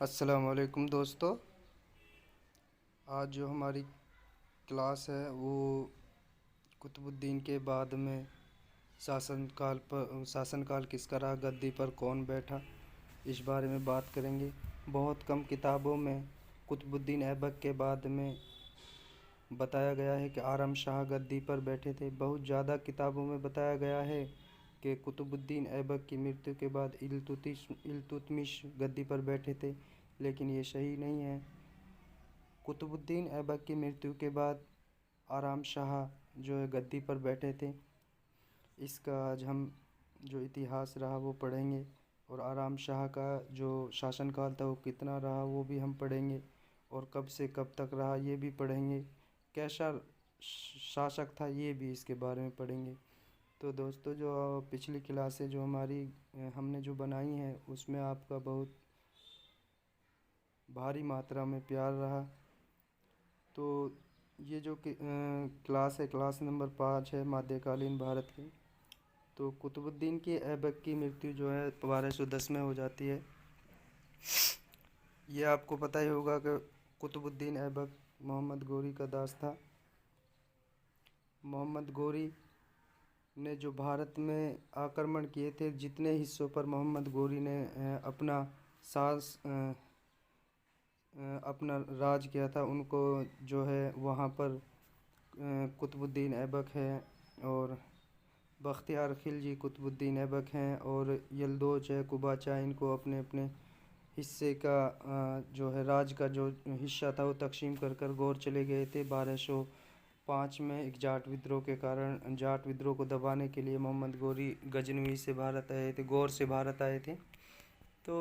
अस्सलाम वालेकुम दोस्तों। आज जो हमारी क्लास है वो कुतुबुद्दीन के बाद में शासनकाल किसका रहा, गद्दी पर कौन बैठा, इस बारे में बात करेंगे। बहुत कम किताबों में कुतुबुद्दीन ऐबक के बाद में बताया गया है कि आराम शाह गद्दी पर बैठे थे। बहुत ज़्यादा किताबों में बताया गया है कि कुतुबुद्दीन ऐबक की मृत्यु के बाद इल्तुतमिश गद्दी पर बैठे थे, लेकिन ये सही नहीं है। कुतुबुद्दीन ऐबक की मृत्यु के बाद आराम शाह जो है गद्दी पर बैठे थे। इसका आज हम जो इतिहास रहा वो पढ़ेंगे, और आराम शाह का जो शासनकाल था वो कितना रहा वो भी हम पढ़ेंगे, और कब से कब तक रहा ये भी पढ़ेंगे। कैसा शासक था ये भी इसके बारे में पढ़ेंगे। तो दोस्तों, जो पिछली क्लासें जो हमारी हमने जो बनाई हैं उसमें आपका बहुत भारी मात्रा में प्यार रहा। तो ये जो क्लास है, क्लास नंबर 5 है, मध्यकालीन भारत की। तो कुतुबुद्दीन की ऐबक की मृत्यु जो है 1210 में हो जाती है। ये आपको पता ही होगा कि कुतुबुद्दीन ऐबक मोहम्मद गोरी का दास था। मोहम्मद गोरी ने जो भारत में आक्रमण किए थे, जितने हिस्सों पर मोहम्मद गोरी ने अपना राज किया था, उनको जो है वहाँ पर कुतुबुद्दीन ऐबक है, और बख्तियार खिलजी कुतुबुद्दीन ऐबक हैं, और यलदोज है, कुबाचा, इनको अपने अपने हिस्से का जो है राज का जो हिस्सा था वो तकसीम कर कर गौर चले गए थे। 1205 में एक जाट विद्रोह के कारण, जाट विद्रोह को दबाने के लिए मोहम्मद गोरी गजनवी से भारत आए थे, गौर से भारत आए थे। तो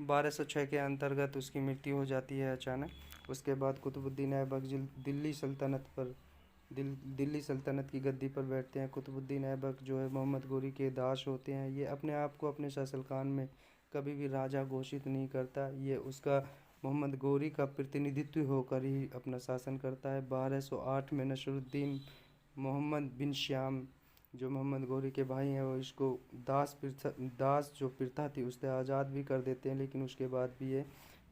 1206 के अंतर्गत उसकी मृत्यु हो जाती है अचानक। उसके बाद कुतुबुद्दीन ऐबक दिल्ली सल्तनत की गद्दी पर बैठते हैं। कुतुबुद्दीन ऐबक जो है मोहम्मद गोरी के दास होते हैं। ये अपने आप को अपने शासनकाल में कभी भी राजा घोषित नहीं करता, ये उसका मोहम्मद गोरी का प्रतिनिधित्व होकर ही अपना शासन करता है। 1208 में नसरुद्दीन मोहम्मद बिन श्याम, जो मोहम्मद गोरी के भाई हैं, वो इसको दास जो प्रथा थी उससे आज़ाद भी कर देते हैं, लेकिन उसके बाद भी ये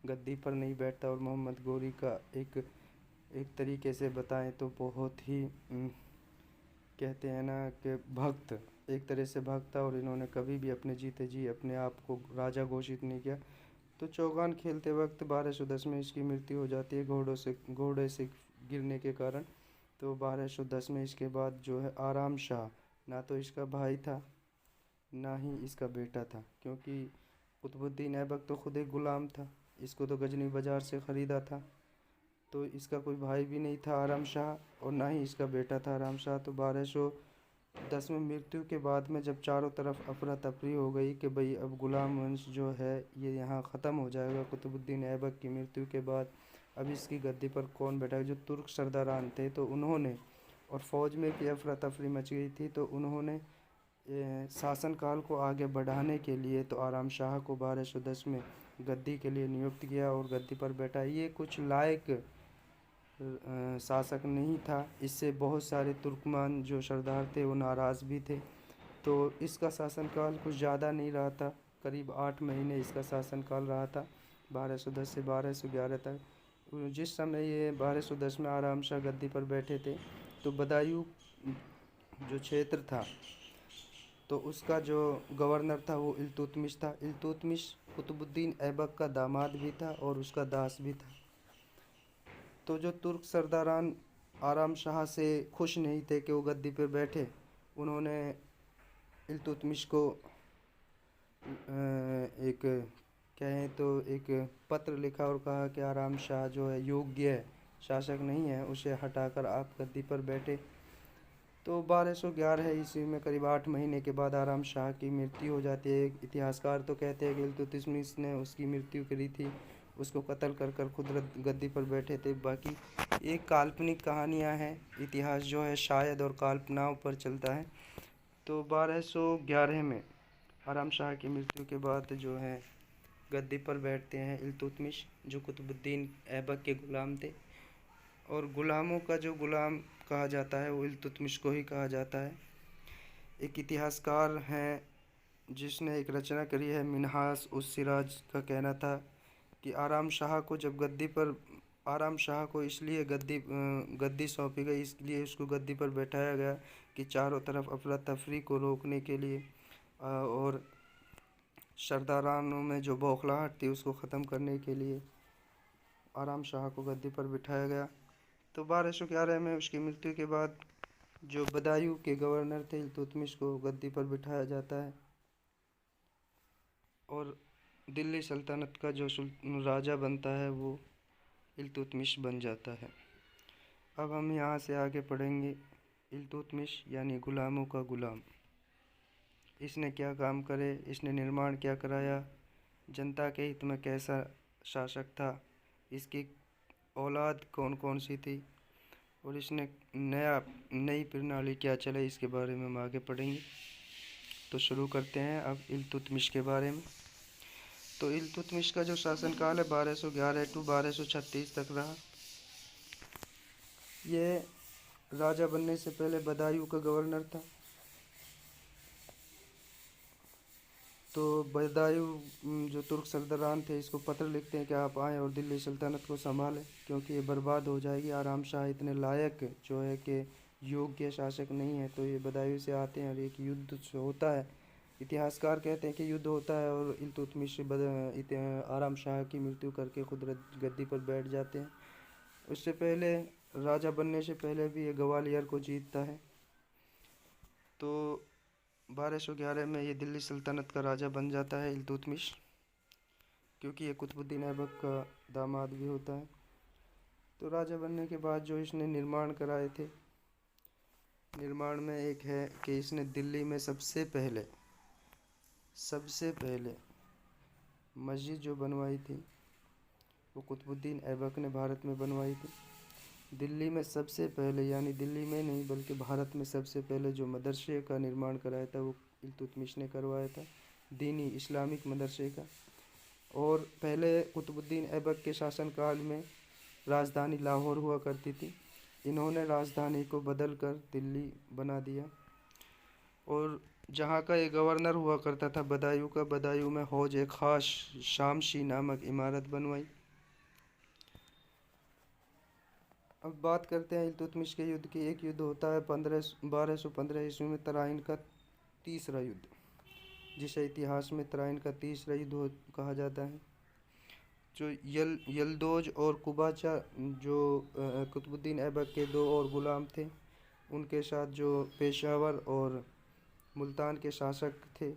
गद्दी पर नहीं बैठता। और मोहम्मद गोरी का एक तरीके से बताएं तो बहुत ही कहते हैं ना कि भक्त, एक तरह से भक्त था, और इन्होंने कभी भी अपने जीते जी अपने आप को राजा घोषित नहीं किया। तो चौगान खेलते वक्त 1210 में इसकी मृत्यु हो जाती है घोड़े से गिरने के कारण। तो 1210 में इसके बाद जो है आराम शाह, ना तो इसका भाई था ना ही इसका बेटा था, क्योंकि कुतुबुद्दीन ऐबक तो खुद एक ग़ुलाम था, इसको तो गजनी बाज़ार से ख़रीदा था। तो इसका कोई भाई भी नहीं था आराम शाह, और ना ही इसका बेटा था आराम शाह। तो 1210 में मृत्यु के बाद में जब चारों तरफ अफरा तफरी हो गई कि भाई अब ग़ुलाम वंश जो है ये यहाँ ख़त्म हो जाएगा कुतुबुद्दीन ऐबक की मृत्यु के बाद, अब इसकी गद्दी पर कौन बैठा। जो तुर्क सरदारान थे तो उन्होंने, और फ़ौज में भी अफरा तफरी मच गई थी, तो उन्होंने शासनकाल को आगे बढ़ाने के लिए तो आराम शाह को 1210 में गद्दी के लिए नियुक्त किया और गद्दी पर बैठा। ये कुछ लायक शासक नहीं था। इससे बहुत सारे तुर्कमान जो सरदार थे वो नाराज़ भी थे। तो इसका शासनकाल कुछ ज़्यादा नहीं रहा था, करीब 8 महीने इसका शासनकाल रहा था, 1210 से 1211 तक। जिस समय ये 1210 में आराम शाह गद्दी पर बैठे थे, तो बदायूं जो क्षेत्र था तो उसका जो गवर्नर था वो इल्तुतमिश था। इल्तुतमिश कुतुबुद्दीन ऐबक का दामाद भी था और उसका दास भी था। तो जो तुर्क सरदारान आराम शाह से खुश नहीं थे कि वो गद्दी पर बैठे, उन्होंने इल्तुतमिश को एक कहें तो एक पत्र लिखा और कहा कि आराम शाह जो है योग्य शासक नहीं है, उसे हटाकर आप गद्दी पर बैठे। तो 1211 ईस्वी में करीब 8 महीने के बाद आराम शाह की मृत्यु हो जाती है। इतिहासकार तो कहते हैं कि इल्तुतमिश ने उसकी मृत्यु करी थी, उसको कत्ल कर कर खुद गद्दी पर बैठे थे। बाकी एक काल्पनिक कहानियाँ हैं, इतिहास जो है शायद और कल्पनाओं पर चलता है। तो 1211 में आराम शाह की मृत्यु के बाद जो है गद्दी पर बैठते हैं इल्तुतमिश, जो कुतुबुद्दीन ऐबक के ग़ुलाम थे। और ग़ुलामों का जो ग़ुलाम कहा जाता है वो इल्तुतमिश को ही कहा जाता है। एक इतिहासकार हैं जिसने एक रचना करी है मिन्हाज उस सिराज, का कहना था कि आराम शाह को इसलिए गद्दी सौंपी गई, इसलिए उसको गद्दी पर बैठाया गया कि चारों तरफ अफरा तफरी को रोकने के लिए और सरदारानों में जो बौखलाहट थी उसको ख़त्म करने के लिए आराम शाह को गद्दी पर बिठाया गया। तो 1211 में उसकी मृत्यु के बाद जो बदायूं के गवर्नर थे इल्तुतमिश को गद्दी पर बिठाया जाता है और दिल्ली सल्तनत का जो राजा बनता है वो इल्तुतमिश बन जाता है। अब हम यहाँ से आगे पढ़ेंगे इल्तुतमिश यानी ग़ुलामों का ग़ुलाम। इसने क्या काम करे, इसने निर्माण क्या कराया, जनता के हित में कैसा शासक था, इसकी औलाद कौन कौन सी थी और इसने नई प्रणाली क्या चलाई, इसके बारे में हम आगे पढ़ेंगे। तो शुरू करते हैं अब इल्तुतमिश के बारे में। तो इल्तुतमिश का जो शासनकाल है 1211 टू 1236 तक रहा। ये राजा बनने से पहले बदायूं का गवर्नर था। तो बदायूं जो तुर्क सरदारान थे इसको पत्र लिखते हैं कि आप आएँ और दिल्ली सल्तनत को संभालें क्योंकि ये बर्बाद हो जाएगी। आराम शाह इतने लायक जो है कि योग्य शासक नहीं है। तो ये बदायूं से आते हैं और एक युद्ध होता है। इतिहासकार कहते हैं कि युद्ध होता है और इल्तुतमिश आराम शाह की मृत्यु करके खुद गद्दी पर बैठ जाते हैं। उससे पहले राजा बनने से पहले भी ये ग्वालियर को जीतता है। तो 1211 में ये दिल्ली सल्तनत का राजा बन जाता है इल्तुतमिश, क्योंकि ये कुतुबुद्दीन ऐबक का दामाद भी होता है। तो राजा बनने के बाद जो इसने निर्माण कराए थे, निर्माण में एक है कि इसने दिल्ली में सबसे पहले मस्जिद जो बनवाई थी वो कुतुबुद्दीन ऐबक ने भारत में बनवाई थी। दिल्ली में सबसे पहले, यानी दिल्ली में नहीं बल्कि भारत में सबसे पहले जो मदरसे का निर्माण कराया था वो इल्तुतमिश ने करवाया था, दीनी इस्लामिक मदरसे का। और पहले कुतुबुद्दीन ऐबक के शासनकाल में राजधानी लाहौर हुआ करती थी। इन्होंने राजधानी को बदल कर दिल्ली बना दिया। और जहाँ का ये गवर्नर हुआ करता था बदायूं में हौज एक ख़ास शामशी नामक इमारत बनवाई। अब बात करते हैं इल्तुतमिश के युद्ध की। एक युद्ध होता है 1215 ईस्वी में तराइन का तीसरा युद्ध, जिसे इतिहास में तराइन का तीसरा युद्ध कहा जाता है। जो यलदोज और कुबाचा जो कुतुबुद्दीन ऐबक के दो और ग़ुलाम थे, उनके साथ जो पेशावर और मुल्तान के शासक थे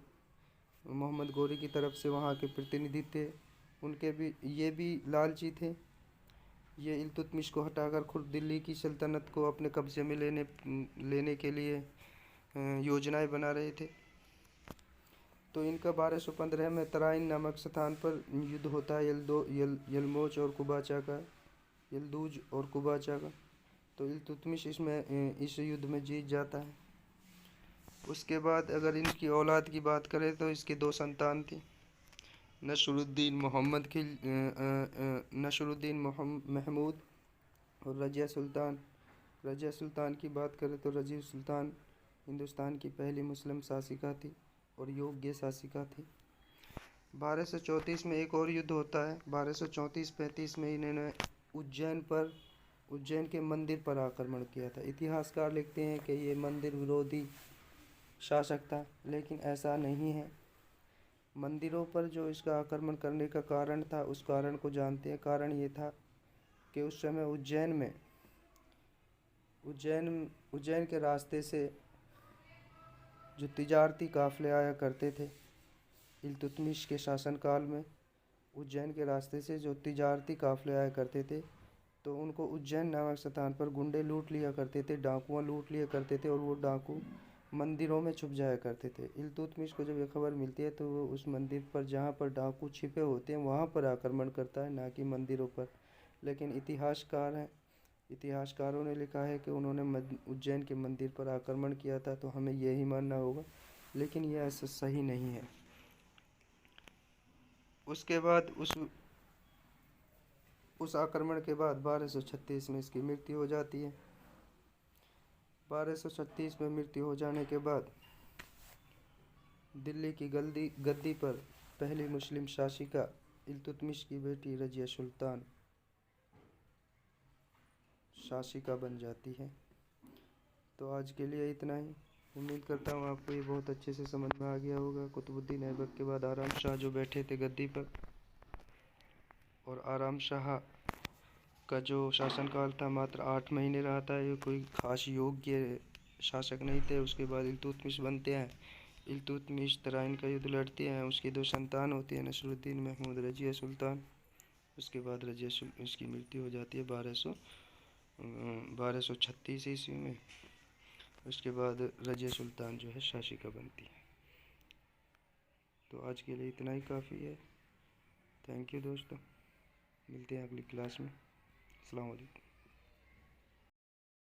मोहम्मद गोरी की तरफ से वहाँ के प्रतिनिधि थे, ये भी लालची थे। ये इल्तुतमिश को हटाकर खुद दिल्ली की सल्तनत को अपने कब्जे में लेने के लिए योजनाएं बना रहे थे। तो इनका 1215 में तराइन नामक स्थान पर युद्ध होता है यलदूज और कुबाचा का। तो इल्तुतमिश इस युद्ध में जीत जाता है। उसके बाद अगर इनकी औलाद की बात करें तो इसके दो संतान थी, नसरुद्दीन महमूद और रजिया सुल्तान की बात करें तो रजिया सुल्तान हिंदुस्तान की पहली मुस्लिम शासिका थी और योग्य शासिका थी। 1234 में एक और युद्ध होता है। 1234-35 में इन्होंने उज्जैन के मंदिर पर आक्रमण किया था। इतिहासकार लिखते हैं कि ये मंदिर विरोधी शासक था, लेकिन ऐसा नहीं है। मंदिरों पर जो इसका आक्रमण करने का कारण था उस कारण को जानते हैं। कारण ये था कि उस समय उज्जैन के रास्ते से जो तिजारती काफ़िले आया करते थे इल्तुतमिश के शासनकाल में, उज्जैन के रास्ते से जो तिजारती काफ़िले आया करते थे तो उनको उज्जैन नामक स्थान पर गुंडे लूट लिया करते थे, डाकुआं लूट लिया करते थे और वो डाकू मंदिरों में छुप जाया करते थे। इल्तुतमिश को जब ये खबर मिलती है तो वो उस मंदिर पर जहाँ पर डाकू छिपे होते हैं वहाँ पर आक्रमण करता है, ना कि मंदिरों पर। लेकिन इतिहासकारों ने लिखा है कि उन्होंने उज्जैन के मंदिर पर आक्रमण किया था, तो हमें यही मानना होगा, लेकिन यह ऐसा सही नहीं है। उसके बाद उस आक्रमण के बाद 1236 में इसकी मृत्यु हो जाती है। 1236 में मृत्यु हो जाने के बाद दिल्ली की गद्दी पर पहली मुस्लिम शासिका इल्तुतमिश की बेटी रजिया सुल्तान शासिका बन जाती है। तो आज के लिए इतना ही। उम्मीद करता हूँ आपको ये बहुत अच्छे से समझ में आ गया होगा। कुतुबुद्दीन ऐबक के बाद आराम शाह जो बैठे थे गद्दी पर, और आराम शाह का जो शासनकाल था मात्र 8 महीने रहा था। ये कोई खास योग्य शासक नहीं थे। उसके बाद इल्तुतमिश बनते हैं। इल्तुतमिश तराइन का युद्ध लड़ते हैं। उसकी 2 संतान होती है, नसरुद्दीन महमूद रजिया सुल्तान। उसके बाद उसकी मृत्यु हो जाती है 1236 ईस्वी में। उसके बाद रजिया सुल्तान जो है शासिका बनती है। तो आज के लिए इतना ही काफ़ी है। थैंक यू दोस्तों, मिलते हैं अगली क्लास में। अस्सलाम वालेकुम।